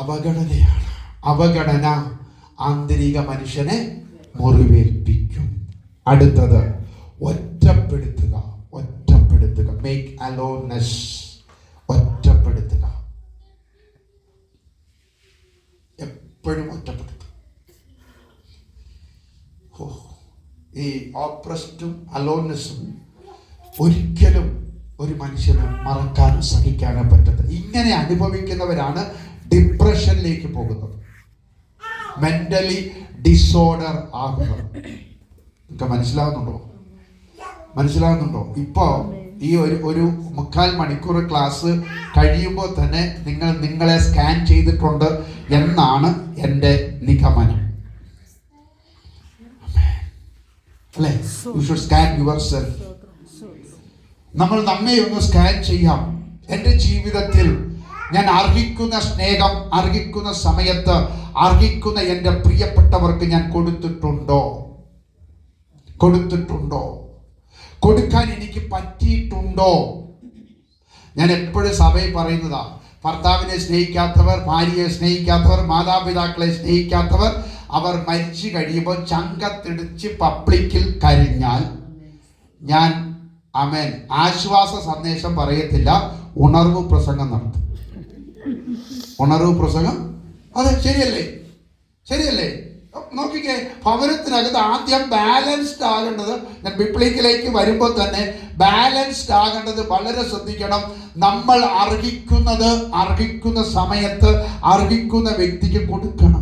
അവഗണനയാണ്. അവഗണന ആന്തരിക മനുഷ്യനെ മുറിവേൽപ്പിക്കും. അടുത്തത് ഒറ്റപ്പെടുത്തുക. ഒറ്റപ്പെടുത്തുക, മേക്ക് അലോൺനെസ്. ഒറ്റപ്പെടുത്തുക, എപ്പോഴും ഒറ്റപ്പെടുത്തുക. ഈ ഓപ്രസ്റ്റും അലോൺനെസ്സും ഒരിക്കലും ഒരു മനുഷ്യന് മറക്കാനും സഹിക്കാനും പറ്റത്തില്ല. ഇങ്ങനെ അനുഭവിക്കുന്നവരാണ് ഡിപ്രഷനിലേക്ക് പോകുന്നത്, മെന്റലി ഡിസോർഡർ ആകുന്നത്. നിങ്ങൾക്ക് മനസ്സിലാകുന്നുണ്ടോ? ഇപ്പോൾ ഈ ഒരു 3/4 മണിക്കൂർ ക്ലാസ് കഴിയുമ്പോൾ തന്നെ നിങ്ങളെ സ്കാൻ ചെയ്തിട്ടുണ്ട് എന്നാണ് എൻ്റെ നിഗമനം. അല്ലേ? You should scan your self. നമ്മൾ നമ്മെ ഒന്ന് സ്കാൻ ചെയ്യാം. എൻ്റെ ജീവിതത്തിൽ ഞാൻ അർഹിക്കുന്ന സ്നേഹം, അർഹിക്കുന്ന സമയത്ത്, അർഹിക്കുന്ന എൻ്റെ പ്രിയപ്പെട്ടവർക്ക് ഞാൻ കൊടുത്തിട്ടുണ്ടോ? കൊടുക്കാൻ എനിക്ക് പറ്റിയിട്ടുണ്ടോ? ഞാൻ എപ്പോഴും സഭയിൽ പറയുന്നതാ, ഭർത്താവിനെ സ്നേഹിക്കാത്തവർ, ഭാര്യയെ സ്നേഹിക്കാത്തവർ, മാതാപിതാക്കളെ സ്നേഹിക്കാത്തവർ, അവർ മരിച്ചു കഴിയുമ്പോൾ ചങ്കത്തിടിച്ച് പബ്ലിക്കിൽ കരഞ്ഞാൽ ഞാൻ ആമേൻ ആശ്വാസ സന്ദേശം പറയത്തില്ല, ഉണർവ് പ്രസംഗം നടത്തും. ഉണർവ് പ്രസംഗം, അതെ, ശരിയല്ലേ? നോക്കിക്കേ, ഭവനത്തിനകത്ത് ആദ്യം ബാലൻസ്ഡ് ആകേണ്ടത്, ഞാൻ ബിബ്ലിക്കിലേക്ക് വരുമ്പോൾ തന്നെ ബാലൻസ്ഡ് ആകേണ്ടത് വളരെ ശ്രദ്ധിക്കണം. നമ്മൾ അർഹിക്കുന്ന സമയത്ത് അർഹിക്കുന്ന വ്യക്തിക്ക് കൊടുക്കണം.